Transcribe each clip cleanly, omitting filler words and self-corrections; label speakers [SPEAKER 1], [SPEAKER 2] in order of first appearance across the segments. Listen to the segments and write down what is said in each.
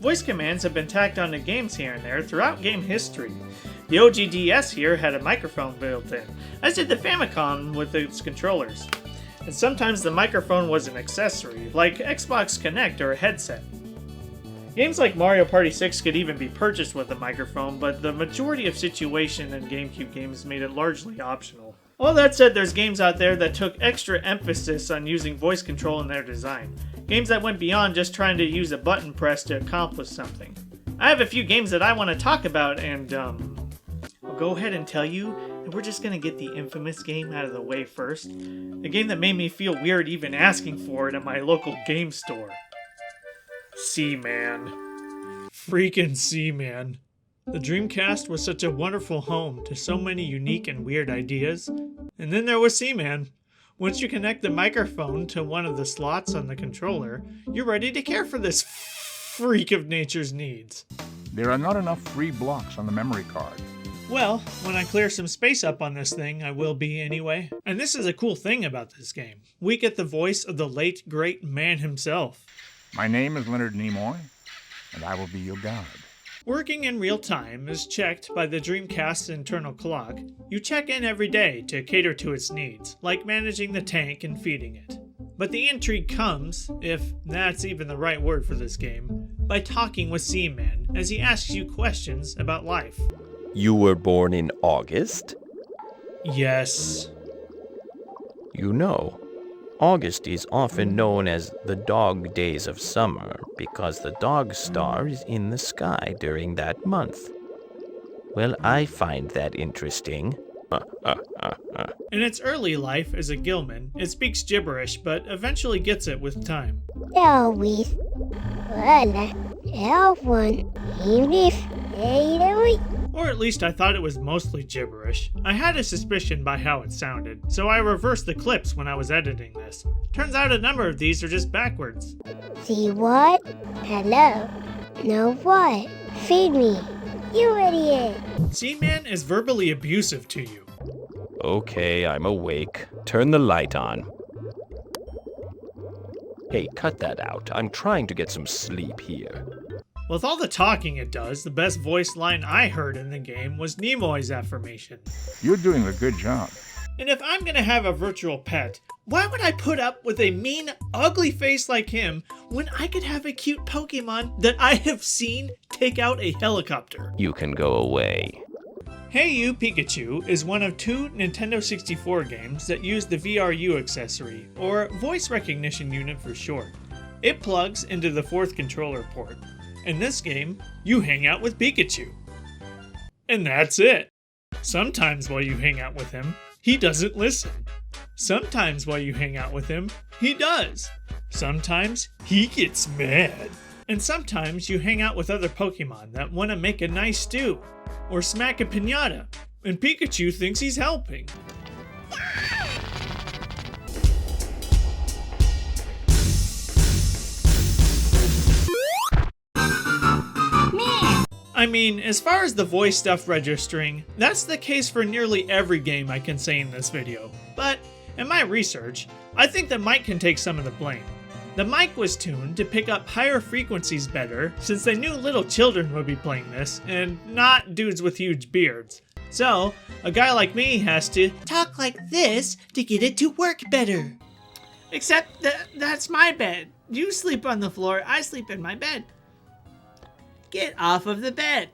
[SPEAKER 1] Voice commands have been tacked onto games here and there throughout game history. The OG DS here had a microphone built in, as did the Famicom with its controllers. And sometimes the microphone was an accessory, like Xbox Kinect or a headset. Games like Mario Party 6 could even be purchased with a microphone, but the majority of Situation and GameCube games made it largely optional. All that said, there's games out there that took extra emphasis on using voice control in their design. Games that went beyond just trying to use a button press to accomplish something. I have a few games that I want to talk about, and I'll go ahead and tell you that we're just gonna get the infamous game out of the way first. A game that made me feel weird even asking for it at my local game store. Seaman. Freaking Seaman. The Dreamcast was such a wonderful home to so many unique and weird ideas. And then there was Seaman. Once you connect the microphone to one of the slots on the controller, you're ready to care for this freak of nature's needs.
[SPEAKER 2] There are not enough free blocks on the memory card.
[SPEAKER 1] Well, when I clear some space up on this thing, I will be anyway. And this is a cool thing about this game. We get the voice of the late, great man himself.
[SPEAKER 2] My name is N.U.D.E, and I will be your guide.
[SPEAKER 1] Working in real time is checked by the Dreamcast's internal clock. You check in every day to cater to its needs, like managing the tank and feeding it. But the intrigue comes, if that's even the right word for this game, by talking with Seaman as he asks you questions about life.
[SPEAKER 3] You were born in August?
[SPEAKER 1] Yes.
[SPEAKER 3] You know, August is often known as the dog days of summer because the dog star is in the sky during that month. Well, I find that interesting.
[SPEAKER 1] In its early life as a Gilman, it speaks gibberish, but eventually gets it with time. Or at least I thought it was mostly gibberish. I had a suspicion by how it sounded, so I reversed the clips when I was editing this. Turns out a number of these are just backwards.
[SPEAKER 4] See what? Hello. No what? Feed me. You idiot.
[SPEAKER 1] Seaman is verbally abusive to you.
[SPEAKER 3] Okay, I'm awake. Turn the light on. Hey, cut that out. I'm trying to get some sleep here.
[SPEAKER 1] With all the talking it does, the best voice line I heard in the game was Nimoy's affirmation.
[SPEAKER 2] You're doing a good job.
[SPEAKER 1] And if I'm gonna have a virtual pet, why would I put up with a mean, ugly face like him when I could have a cute Pokemon that I have seen take out a helicopter?
[SPEAKER 3] You can go away.
[SPEAKER 1] Hey You Pikachu is one of 2 Nintendo 64 games that use the VRU accessory, or voice recognition unit for short. It plugs into the 4th controller port. In this game, you hang out with Pikachu. And that's it. Sometimes while you hang out with him, he doesn't listen. Sometimes while you hang out with him, he does. Sometimes he gets mad. And sometimes you hang out with other Pokemon that want to make a nice stew, or smack a piñata, and Pikachu thinks he's helping. I mean, as far as the voice stuff registering, that's the case for nearly every game I can say in this video. But, in my research, I think the mic can take some of the blame. The mic was tuned to pick up higher frequencies better, since they knew little children would be playing this, and not dudes with huge beards. So, a guy like me has to talk like this to get it to work better. Except that's my bed. You sleep on the floor, I sleep in my bed. Get off of the bed.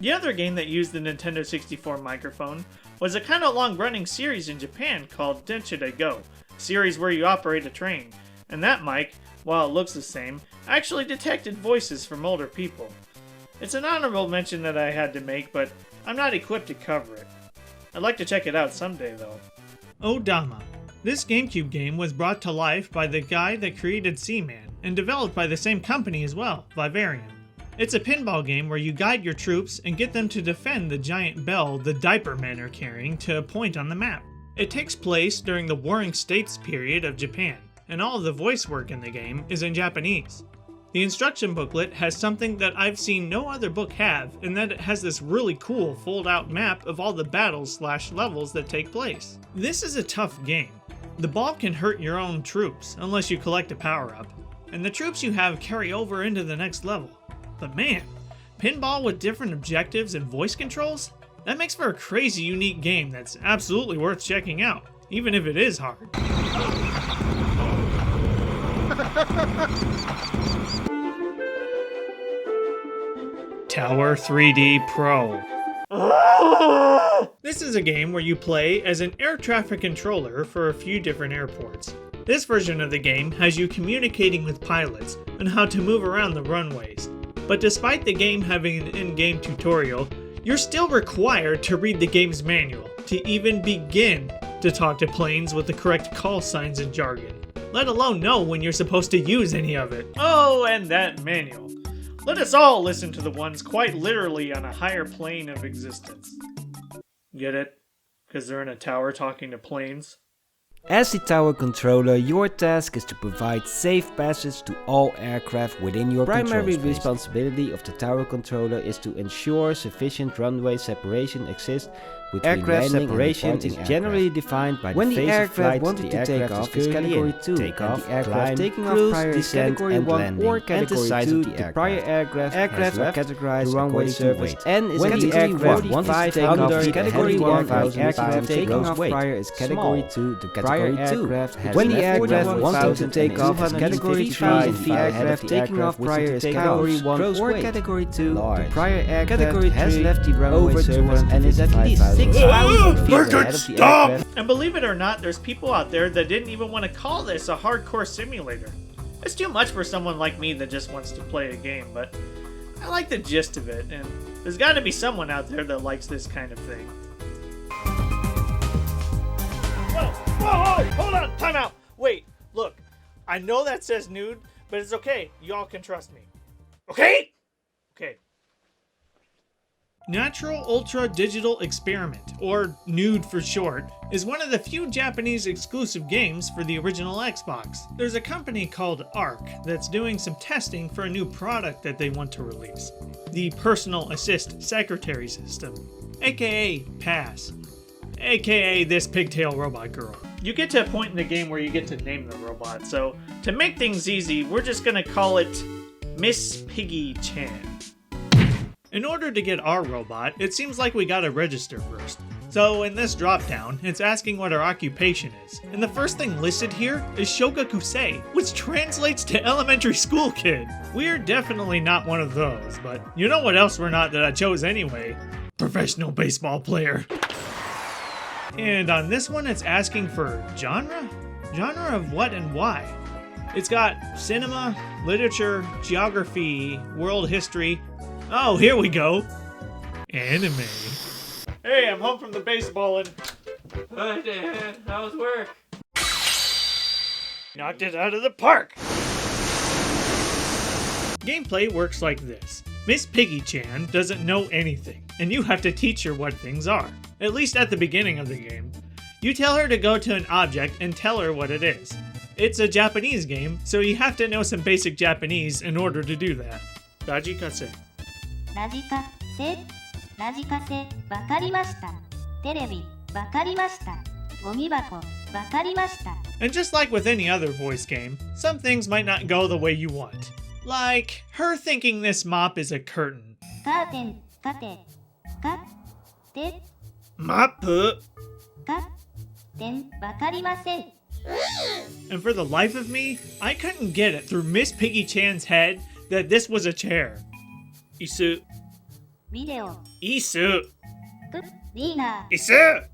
[SPEAKER 1] The other game that used the Nintendo 64 microphone was a kind of long-running series in Japan called N.U.D.E Go, a series where you operate a train. And that mic, while it looks the same, actually detected voices from older people. It's an honorable mention that I had to make, but I'm not equipped to cover it. I'd like to check it out someday, though. Odama. This GameCube game was brought to life by the guy that created Seaman, and developed by the same company as well, Vivarium. It's a pinball game where you guide your troops and get them to defend the giant bell the Diaper Men are carrying to a point on the map. It takes place during the Warring States period of Japan, and all of the voice work in the game is in Japanese. The instruction booklet has something that I've seen no other book have, in that it has this really cool fold-out map of all the battles/levels that take place. This is a tough game. The ball can hurt your own troops, unless you collect a power-up. and the troops you have carry over into the next level. But man, pinball with different objectives and voice controls? That makes for a crazy unique game that's absolutely worth checking out, even if it is hard. Tower 3D Pro. This is a game where you play as an air traffic controller for a few different airports. This version of the game has you communicating with pilots on how to move around the runways. But despite the game having an in-game tutorial, you're still required to read the game's manual to even begin to talk to planes with the correct call signs and jargon, let alone know when you're supposed to use any of it. Oh, and that manual. Let us all listen to the ones quite literally on a higher plane of existence. Get it? Because they're in a tower talking to planes?
[SPEAKER 5] As the tower controller, your task is to provide safe passage to all aircraft within your control space. The primary responsibility of the tower controller is to ensure sufficient runway separation exists between aircraft separation is generally defined by the phase of flight wanted to take off is category 2, takeoff, climb, taking off prior descent and landing, or category 2, the prior aircraft are categorized runway surface, N is when the aircraft wanted to take off is category 1, aircraft taking off prior is category 2, the prior aircraft has when the aircraft wanted to take off is category 3, and the aircraft taking off prior is category 1 or category 2, the prior aircraft has left the runway surface and is at least 6,000 feet ahead of the aircraft.
[SPEAKER 1] And believe it or not, there's people out there that didn't even want to call this a hardcore simulator. It's too much for someone like me that just wants to play a game, but I like the gist of it, and there's got to be someone out there that likes this kind of thing. Whoa, hold on, time out. Wait, look, I know that says N.U.D.E, but it's okay. Y'all can trust me. Okay? Okay. Natural Ultra Digital Experiment, or N.U.D.E for short, is one of the few Japanese exclusive games for the original Xbox. There's a company called ARC that's doing some testing for a new product that they want to release, the Personal Assist Secretary System, aka PASS, aka this pigtail robot girl. You get to a point in the game where you get to name the robot, so to make things easy, we're just gonna call it Miss Piggy-chan. In order to get our robot, it seems like we gotta register first. So in this dropdown, it's asking what our occupation is. And the first thing listed here is Shogakusei, which translates to elementary school kid. We're definitely not one of those, but you know what else we're not that I chose anyway? Professional baseball player. And on this one, it's asking for genre? Genre of what and why? It's got cinema, literature, geography, world history. Oh, here we go. Anime. Hey, I'm home from the baseballing.
[SPEAKER 6] Hi, Dan. How's work?
[SPEAKER 1] Knocked it out of the park. Gameplay works like this. Miss Piggy-chan doesn't know anything, and you have to teach her what things are. At least at the beginning of the game. You tell her to go to an object and tell her what it is. It's a Japanese game, so you have to know some basic Japanese in order to do that. Rajikase.
[SPEAKER 7] ラジカセ、ラジカセ、わかりました。テレビ、わかりました。ゴミ箱、わかりました。
[SPEAKER 1] And just like with any other voice game, some things might not go the way you want. Like her thinking this mop is a curtain.
[SPEAKER 7] カーテン、カテ、カテ、
[SPEAKER 1] Mop.
[SPEAKER 7] カテン、わかりません。
[SPEAKER 1] And for the life of me, I couldn't get it through Miss Piggy-chan's head that this was a chair. Isu.
[SPEAKER 7] ビデオ、
[SPEAKER 1] Isu.
[SPEAKER 7] クリーナー、
[SPEAKER 1] Isu.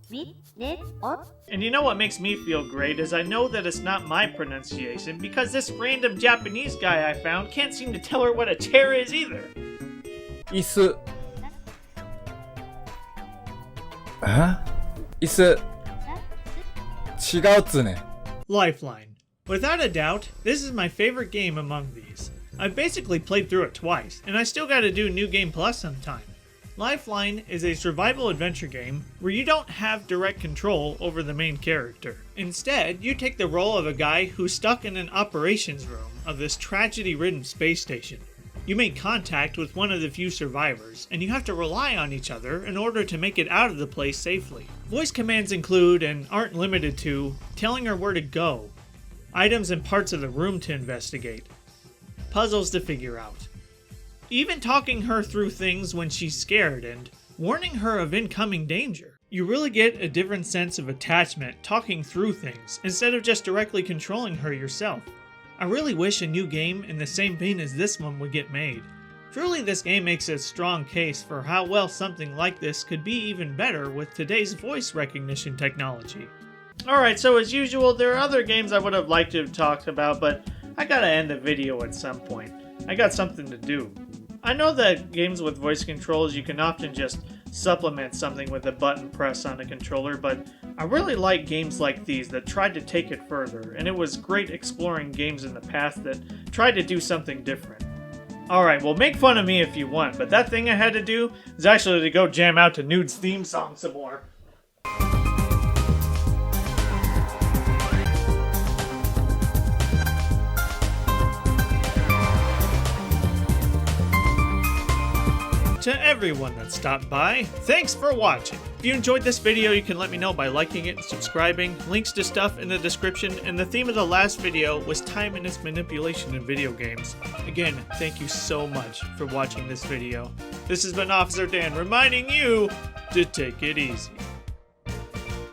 [SPEAKER 7] ビデオ。
[SPEAKER 1] And you know what makes me feel great is I know that it's not my pronunciation because this random Japanese guy I found can't seem to tell her what a chair is either.
[SPEAKER 6] 椅子。椅子。違うっつね。
[SPEAKER 1] Lifeline. Without a doubt, this is my favorite game among these. I've basically played through it twice, and I still gotta do New Game Plus sometime. Lifeline is a survival adventure game where you don't have direct control over the main character. Instead, you take the role of a guy who's stuck in an operations room of this tragedy-ridden space station. You make contact with one of the few survivors, and you have to rely on each other in order to make it out of the place safely. Voice commands include, and aren't limited to, telling her where to go, items and parts of the room to investigate, puzzles to figure out, even talking her through things when she's scared and warning her of incoming danger. You really get a different sense of attachment talking through things instead of just directly controlling her yourself. I really wish a new game in the same vein as this one would get made. Truly, this game makes a strong case for how well something like this could be even better with today's voice recognition technology. Alright, so as usual, there are other games I would have liked to have talked about, but I gotta end the video at some point. I got something to do. I know that games with voice controls, you can often just supplement something with a button press on a controller, but I really like games like these that tried to take it further, and it was great exploring games in the past that tried to do something different. Alright, well, make fun of me if you want, but that thing I had to do is actually to go jam out to N.U.D.E's theme song some more. To everyone that stopped by, thanks for watching. If you enjoyed this video, you can let me know by liking it and subscribing. Links to stuff in the description, and the theme of the last video was time and its manipulation in video games. Again, thank you so much for watching this video. This has been Officer Dan reminding you to take it easy.